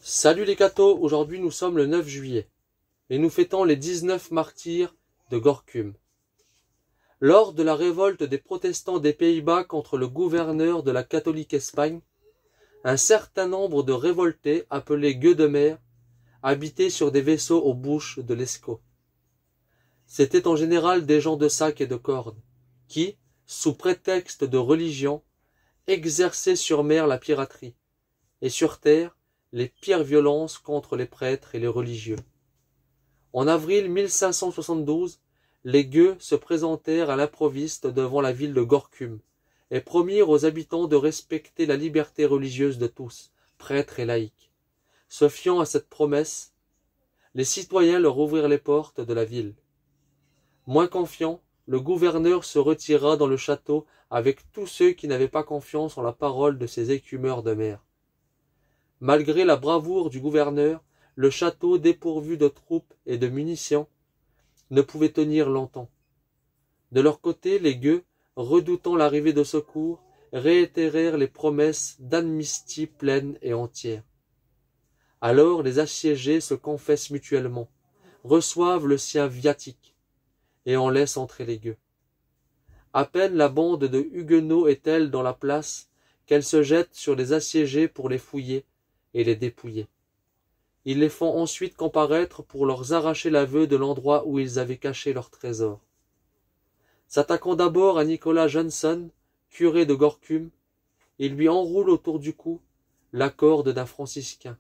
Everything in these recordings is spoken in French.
Salut les cathos, aujourd'hui nous sommes le 9 juillet et nous fêtons les 19 martyrs de Gorkum. Lors de la révolte des protestants des Pays-Bas contre le gouverneur de la catholique Espagne, un certain nombre de révoltés appelés gueux de mer habitaient sur des vaisseaux aux bouches de l'Escaut. C'étaient en général des gens de sac et de corde qui, sous prétexte de religion, exerçaient sur mer la piraterie et sur terre les pires violences contre les prêtres et les religieux. En avril 1572, les gueux se présentèrent à l'improviste devant la ville de Gorkum et promirent aux habitants de respecter la liberté religieuse de tous, prêtres et laïcs. Se fiant à cette promesse, les citoyens leur ouvrirent les portes de la ville. Moins confiant, le gouverneur se retira dans le château avec tous ceux qui n'avaient pas confiance en la parole de ces écumeurs de mer. Malgré la bravoure du gouverneur, le château, dépourvu de troupes et de munitions, ne pouvait tenir longtemps. De leur côté, les gueux, redoutant l'arrivée de secours, réitérèrent les promesses d'amnistie pleine et entière. Alors les assiégés se confessent mutuellement, reçoivent le sien viatique, et on laisse entrer les gueux. À peine la bande de huguenots est-elle dans la place qu'elle se jette sur les assiégés pour les fouiller et les dépouiller. Ils les font ensuite comparaître pour leur arracher l'aveu de l'endroit où ils avaient caché leur trésor. S'attaquant d'abord à Nicolas Johnson, curé de Gorkum, ils lui enroulent autour du cou la corde d'un franciscain,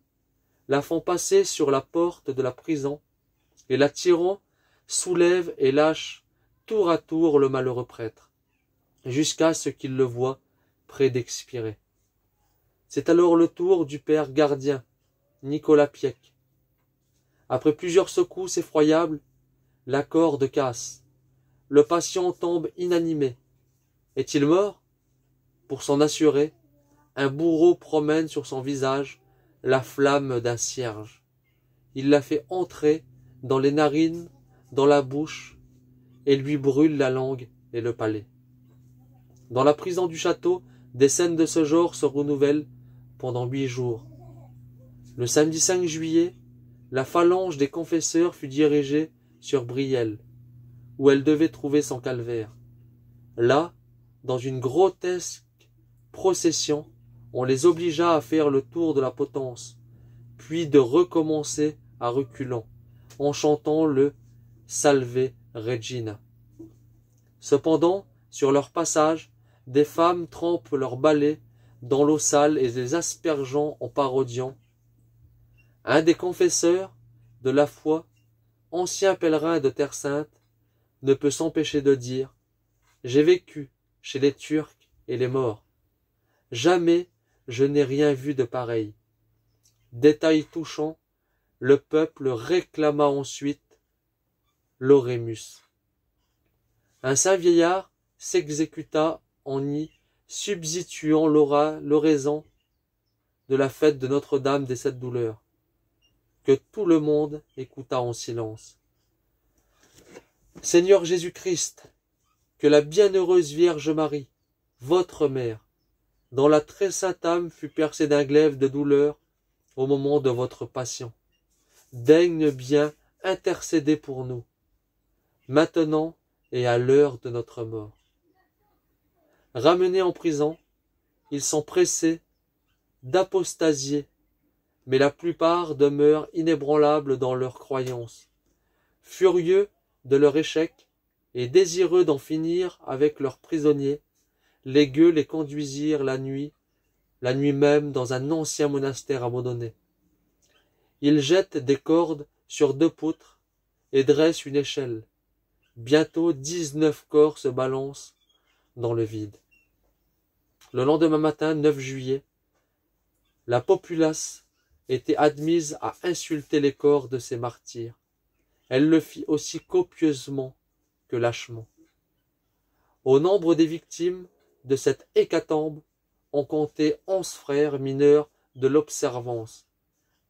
la font passer sur la porte de la prison, et la tirant, soulèvent et lâchent tour à tour le malheureux prêtre, jusqu'à ce qu'il le voie près d'expirer. C'est alors le tour du père gardien, Nicolas Piec. Après plusieurs secousses effroyables, la corde casse. Le patient tombe inanimé. Est-il mort? Pour s'en assurer, un bourreau promène sur son visage la flamme d'un cierge. Il la fait entrer dans les narines, dans la bouche, et lui brûle la langue et le palais. Dans la prison du château, des scènes de ce genre se renouvellent pendant 8 jours. Le samedi 5 juillet, la phalange des confesseurs fut dirigée sur Brielle, où elle devait trouver son calvaire. Là, dans une grotesque procession, on les obligea à faire le tour de la potence, puis de recommencer à reculons, en chantant le Salve Regina. Cependant, sur leur passage, des femmes trempent leurs balais dans l'eau sale et les aspergeant en parodiant. Un des confesseurs de la foi, ancien pèlerin de Terre Sainte, ne peut s'empêcher de dire « J'ai vécu chez les Turcs et les morts. Jamais je n'ai rien vu de pareil. » Détail touchant, le peuple réclama ensuite l'orémus. Un saint vieillard s'exécuta en y substituant l'oraison de la fête de Notre-Dame des Sept Douleurs, que tout le monde écouta en silence. Seigneur Jésus-Christ, que la bienheureuse Vierge Marie, votre mère, dont la très sainte âme fut percée d'un glaive de douleur au moment de votre passion, daigne bien intercéder pour nous, maintenant et à l'heure de notre mort. Ramenés en prison, ils sont pressés d'apostasier, mais la plupart demeurent inébranlables dans leur croyance. Furieux de leur échec et désireux d'en finir avec leurs prisonniers, les gueux les conduisirent la nuit même dans un ancien monastère abandonné. Ils jettent des cordes sur 2 poutres et dressent une échelle. Bientôt 19 corps se balancent dans le vide. Le lendemain matin, 9 juillet, la populace était admise à insulter les corps de ces martyrs. Elle le fit aussi copieusement que lâchement. Au nombre des victimes de cette hécatombe, on comptait 11 frères mineurs de l'Observance,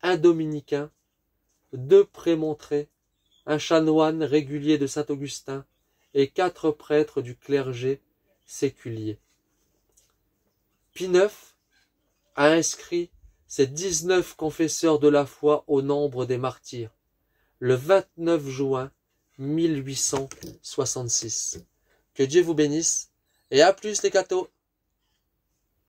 un dominicain, 2 prémontrés, un chanoine régulier de Saint-Augustin et 4 prêtres du clergé séculier. Pie IX a inscrit ces 19 confesseurs de la foi au nombre des martyrs, le 29 juin 1866. Que Dieu vous bénisse, et à plus les cathos!